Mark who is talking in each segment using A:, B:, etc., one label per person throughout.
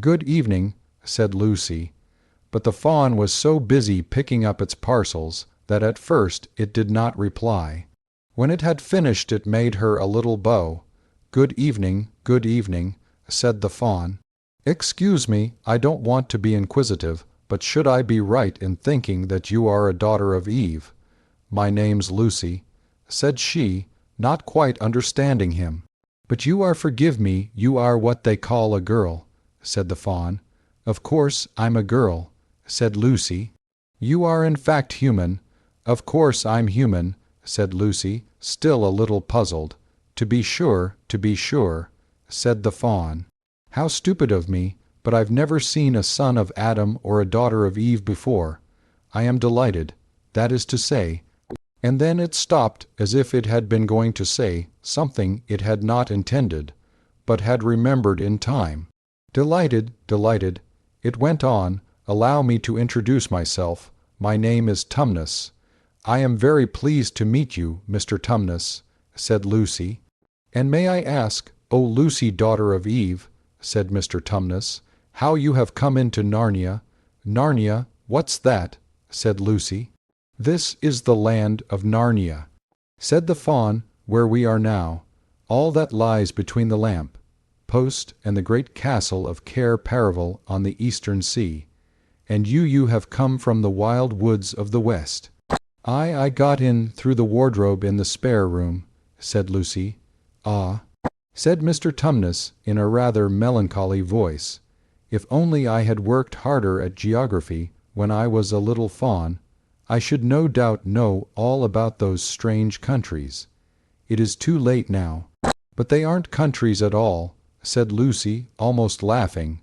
A: "Good evening," said Lucy, but the fawn was so busy picking up its parcels that at first it did not reply. When it had finished it made her a little bow. "Good evening, said the fawn. "Excuse me, I don't want to be inquisitive, but should I be right in thinking that you are a daughter of Eve?" "My name's Lucy," said she, not quite understanding him. "But you are forgive me, you are what they call a girl," said the fawn. "Of course I'm a girl," said Lucy. "You are in fact human." "Of course I'm human," said Lucy, still a little puzzled. To be sure," said the fawn. "How stupid of me, but I've never seen a son of Adam or a daughter of Eve before. I am delighted, that is to say," and then it stopped as if it had been going to say something it had not intended, but had remembered in time. "Delighted," it went on. "Allow me to introduce myself. My name is Tumnus." "I am very pleased to meet you, Mr. Tumnus," said Lucy. "And may I ask, O Lucy, daughter of Eve," said Mr. Tumnus, "how you have come into Narnia?" "Narnia? What's that?" said Lucy. "This is the land of Narnia," said the fawn, "where we are now. All that lies between the lamp post and the great castle of Cair Paravel on the eastern sea. And you have come from the wild woods of the west." I got in through the wardrobe in the spare room," said Lucy. "Ah," said Mr. Tumnus in a rather melancholy voice. "If only I had worked harder at geography when I was a little fawn, I should no doubt know all about those strange countries. It is too late now." "But they aren't countries at all," said Lucy, almost laughing.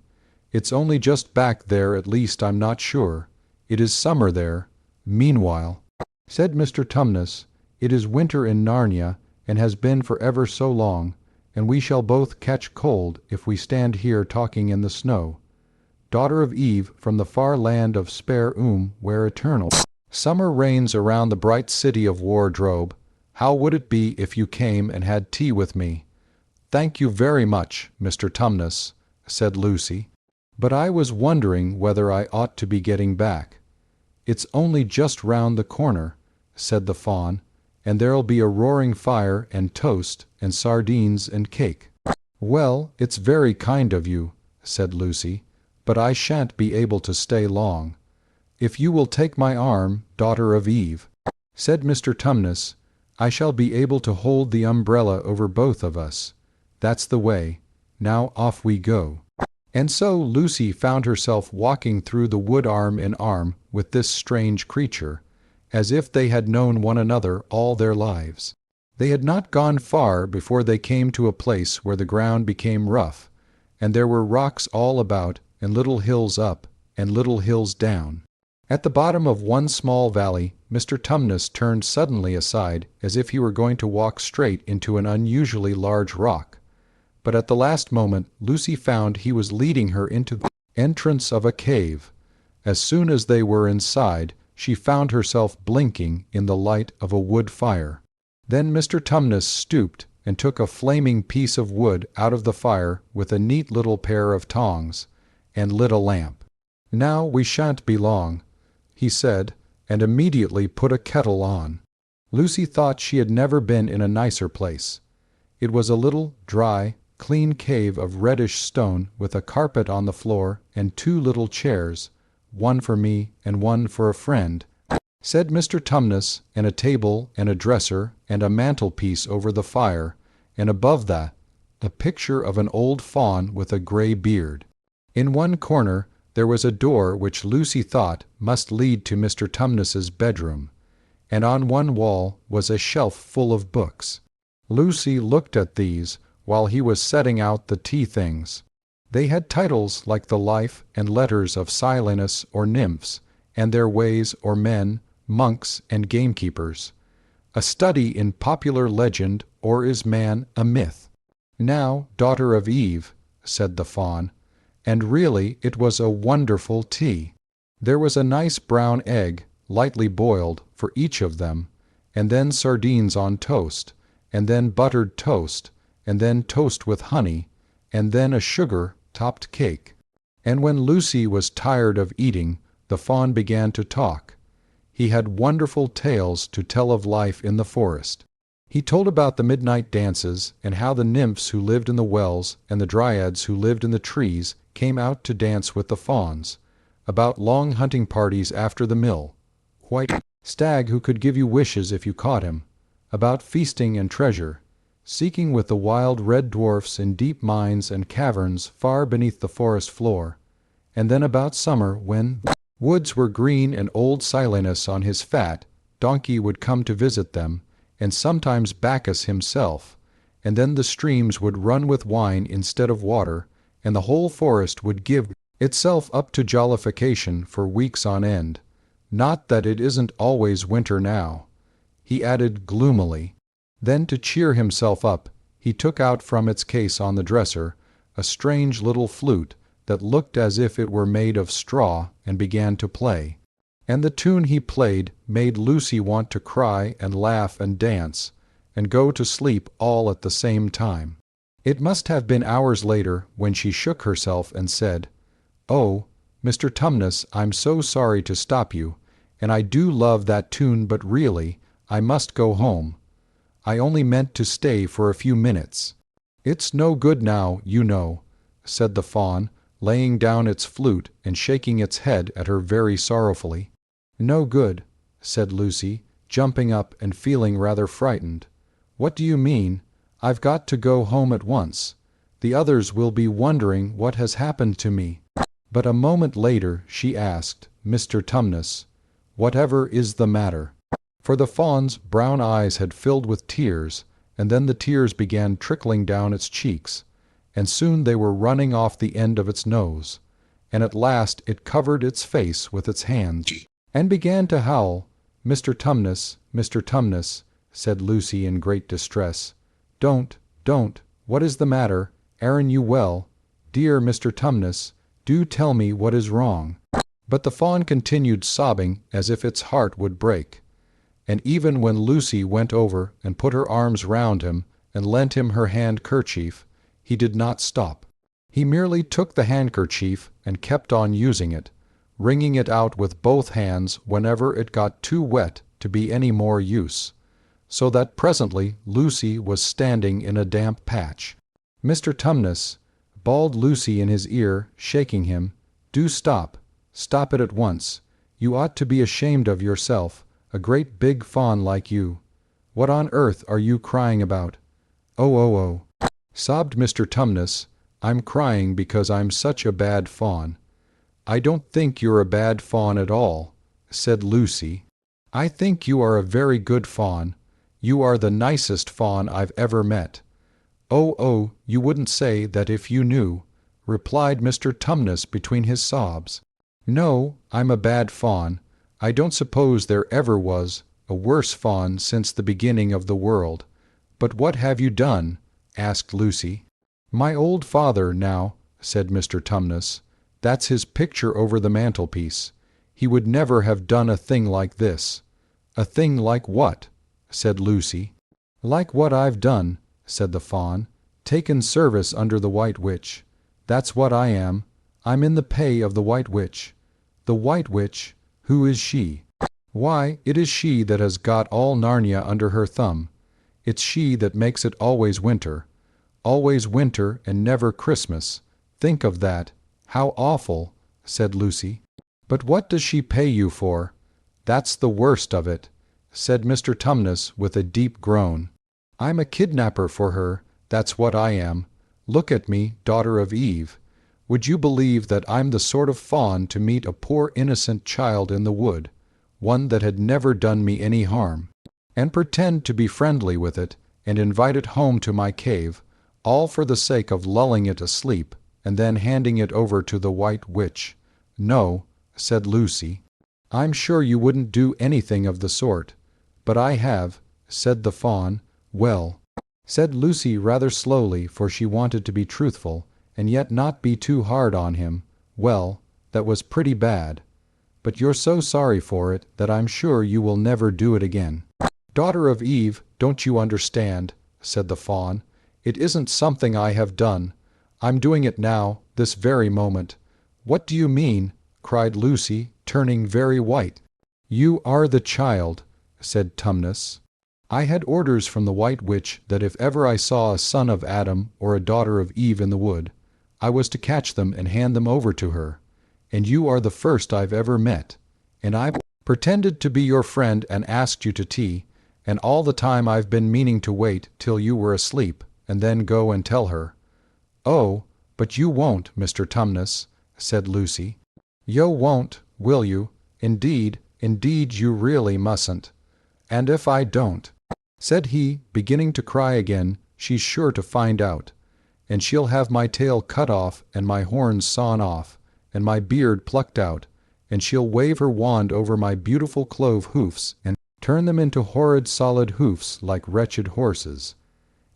A: "It's only just back there, at least I'm not sure. It is summer there. Meanwhile," said Mr. Tumnus, "it is winter in Narnia, and has been for ever so long, and we shall both catch cold if we stand here talking in the snow. Daughter of Eve from the far land of Spare where eternal summer reigns around the bright city of Wardrobe, how would it be if you came and had tea with me?" "Thank you very much, Mr. Tumnus," said Lucy, "but I was wondering whether I ought to be getting back." "It's only just round the corner," said the fawn, "and there'll be a roaring fire and toast and sardines and cake." "Well, it's very kind of you," said Lucy, "but I shan't be able to stay long. If you will take my arm, daughter of Eve," said Mr. Tumnus, "I shall be able to hold the umbrella over both of us. That's the way. Now off we go." And so Lucy found herself walking through the wood arm in arm with this strange creature, as if they had known one another all their lives. They had not gone far before they came to a place where the ground became rough, and there were rocks all about, and little hills up, and little hills down. At the bottom of one small valley, Mr. Tumnus turned suddenly aside as if he were going to walk straight into an unusually large rock. But at the last moment Lucy found he was leading her into the entrance of a cave. As soon as they were inside, she found herself blinking in the light of a wood fire. Then Mr. Tumnus stooped and took a flaming piece of wood out of the fire with a neat little pair of tongs, and lit a lamp. "Now we shan't be long," he said, and immediately put a kettle on. Lucy thought she had never been in a nicer place. It was a little, dry, clean cave of reddish stone with a carpet on the floor and two little chairs, one for me and one for a friend, said Mr. Tumnus, and a table and a dresser and a mantelpiece over the fire, and above that a picture of an old fawn with a gray beard. In one corner there was a door which Lucy thought must lead to Mr. Tumnus's bedroom, and on one wall was a shelf full of books. Lucy looked at these while he was setting out the tea things. They had titles like the life and letters of Silenus or nymphs, and their ways or men, monks and gamekeepers. A study in popular legend, or is man a myth? "Now, daughter of Eve," said the fawn, and really it was a wonderful tea. There was a nice brown egg, lightly boiled, for each of them, and then sardines on toast, and then buttered toast, and then toast with honey, and then a sugar-topped cake. And when Lucy was tired of eating, the fawn began to talk. He had wonderful tales to tell of life in the forest. He told about the midnight dances, and how the nymphs who lived in the wells and the dryads who lived in the trees came out to dance with the fawns, about long hunting parties after the mill, white stag who could give you wishes if you caught him, about feasting and treasure, seeking with the wild red dwarfs in deep mines and caverns far beneath the forest floor, and then about summer when woods were green and old Silenus on his fat donkey would come to visit them, and sometimes Bacchus himself, and then the streams would run with wine instead of water, and the whole forest would give itself up to jollification for weeks on end. Not that it isn't always winter now, he added gloomily. Then, to cheer himself up, he took out from its case on the dresser a strange little flute that looked as if it were made of straw, and began to play. And the tune he played made Lucy want to cry and laugh and dance, and go to sleep all at the same time. It must have been hours later when she shook herself and said, "Oh, Mr. Tumnus, I'm so sorry to stop you, and I do love that tune, but really, I must go home. I only meant to stay for a few minutes." "It's no good now, you know," said the fawn, laying down its flute and shaking its head at her very sorrowfully. "No good," said Lucy, jumping up and feeling rather frightened. "What do you mean? I've got to go home at once. The others will be wondering what has happened to me." But a moment later she asked, "Mr. Tumnus, whatever is the matter?" For the fawn's brown eyes had filled with tears, and then the tears began trickling down its cheeks, and soon they were running off the end of its nose, and at last it covered its face with its hands, and began to howl. "Mr. Tumnus, Mr. Tumnus," said Lucy in great distress. Don't, what is the matter? Aren't you well? Dear Mr. Tumnus, do tell me what is wrong." But the fawn continued sobbing as if its heart would break. And even when Lucy went over and put her arms round him and lent him her handkerchief, he did not stop. He merely took the handkerchief and kept on using it, wringing it out with both hands whenever it got too wet to be any more use, so that presently Lucy was standing in a damp patch. "Mr. Tumnus," bawled Lucy in his ear, shaking him, "do stop. Stop it at once. You ought to be ashamed of yourself, a great big fawn like you. What on earth are you crying about?" Oh, sobbed Mr. Tumnus, "I'm crying because I'm such a bad fawn." "I don't think you're a bad fawn at all," said Lucy. "I think you are a very good fawn. You are the nicest fawn I've ever met." Oh, you wouldn't say that if you knew," replied Mr. Tumnus between his sobs. "No, I'm a bad fawn. I don't suppose there ever was a worse fawn since the beginning of the world. But what have you done?" asked Lucy. "My old father, now," said Mr. Tumnus. "That's his picture over the mantelpiece. He would never have done a thing like this." "A thing like what?" said Lucy. "Like what I've done," said the fawn. "Taken service under the White Witch. That's what I am. I'm in the pay of the White Witch." "The White Witch? Who is she?" "Why, it is she that has got all Narnia under her thumb. It's she that makes it always winter. Always winter and never Christmas. Think of that. How awful," said Lucy. "But what does she pay you for?" "That's the worst of it," said Mr. Tumnus with a deep groan. "I'm a kidnapper for her, that's what I am. Look at me, daughter of Eve. Would you believe that I'm the sort of fawn to meet a poor innocent child in the wood, one that had never done me any harm, and pretend to be friendly with it, and invite it home to my cave, all for the sake of lulling it asleep, and then handing it over to the White Witch? No," said Lucy. "I'm sure you wouldn't do anything of the sort." "But I have," said the fawn. "Well," said Lucy rather slowly, for she wanted to be truthful, and yet not be too hard on him, "well, that was pretty bad. But you're so sorry for it that I'm sure you will never do it again." "Daughter of Eve, don't you understand?" said the fawn. "It isn't something I have done. I'm doing it now, this very moment. "What do you mean?" cried Lucy, turning very white. "You are the child," said Tumnus. "I had orders from the White Witch that if ever I saw a son of Adam or a daughter of Eve in the wood, I was to catch them and hand them over to her. And you are the first I've ever met. And I've pretended to be your friend and asked you to tea, and all the time I've been meaning to wait till you were asleep, and then go and tell her." "Oh, but you won't, Mr. Tumnus," said Lucy. "You won't, will you? Indeed, indeed you really mustn't. And if I don't," said he, beginning to cry again, "she's sure to find out. And she'll have my tail cut off and my horns sawn off, and my beard plucked out, and she'll wave her wand over my beautiful clove hoofs and turn them into horrid solid hoofs like wretched horses.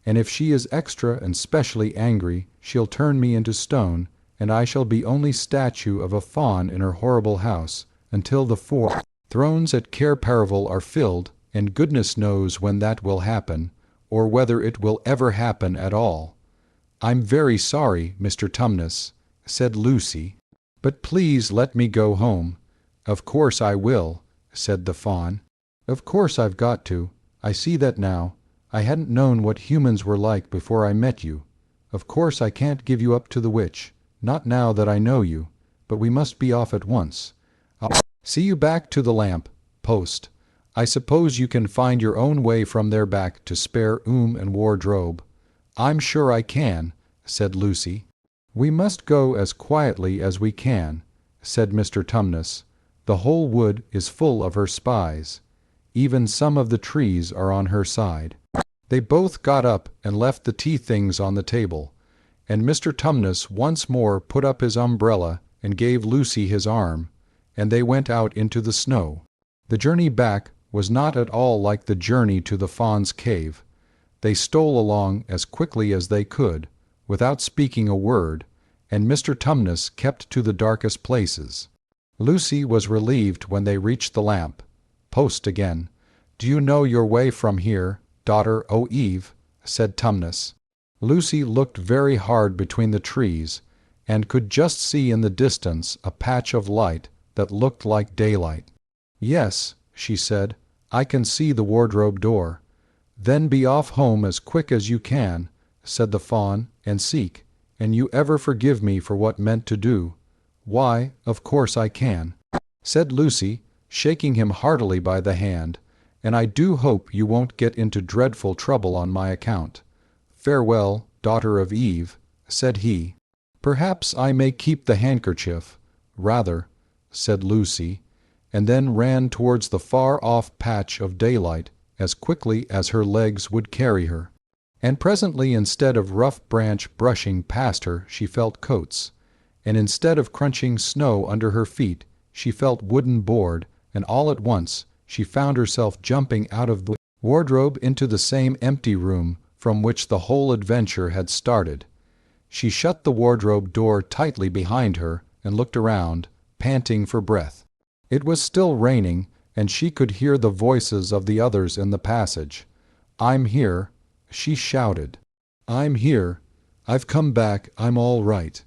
A: And if she is extra and specially angry, she'll turn me into stone, and I shall be only statue of a fawn in her horrible house, until the 4 thrones at Cair Paravel are filled, and goodness knows when that will happen, or whether it will ever happen at all." "I'm very sorry, Mr. Tumnus," said Lucy, "but please let me go home." "Of course I will," said the fawn. "Of course I've got to. I see that now. I hadn't known what humans were like before I met you. Of course I can't give you up to the witch, not now that I know you, but we must be off at once. I'll see you back to the lamp post. I suppose you can find your own way from there back to spare and wardrobe." "I'm sure I can," said Lucy. "We must go as quietly as we can," said Mr. Tumnus. "The whole wood is full of her spies. Even some of the trees are on her side." They both got up and left the tea things on the table, and Mr. Tumnus once more put up his umbrella and gave Lucy his arm, and they went out into the snow. The journey back was not at all like the journey to the fawn's cave. They stole along as quickly as they could, without speaking a word, and Mr. Tumnus kept to the darkest places. Lucy was relieved when they reached the lamp post again. "Do you know your way from here, daughter o' Eve?" said Tumnus. Lucy looked very hard between the trees, and could just see in the distance a patch of light that looked like daylight. "Yes," she said, "I can see the wardrobe door." "Then be off home as quick as you can," said the fawn, "and seek, and you ever forgive me for what meant to do." "Why, of course I can," said Lucy, shaking him heartily by the hand, "and I do hope you won't get into dreadful trouble on my account. Farewell, daughter of Eve," said he. "Perhaps I may keep the handkerchief." "Rather," said Lucy, and then ran towards the far-off patch of daylight as quickly as her legs would carry her. And presently, instead of rough branch brushing past her, she felt coats, and instead of crunching snow under her feet, she felt wooden board, and all at once she found herself jumping out of the wardrobe into the same empty room from which the whole adventure had started. She shut the wardrobe door tightly behind her and looked around, panting for breath. It was still raining, and she could hear the voices of the others in the passage. "I'm here," she shouted. "I'm here. I've come back. I'm all right."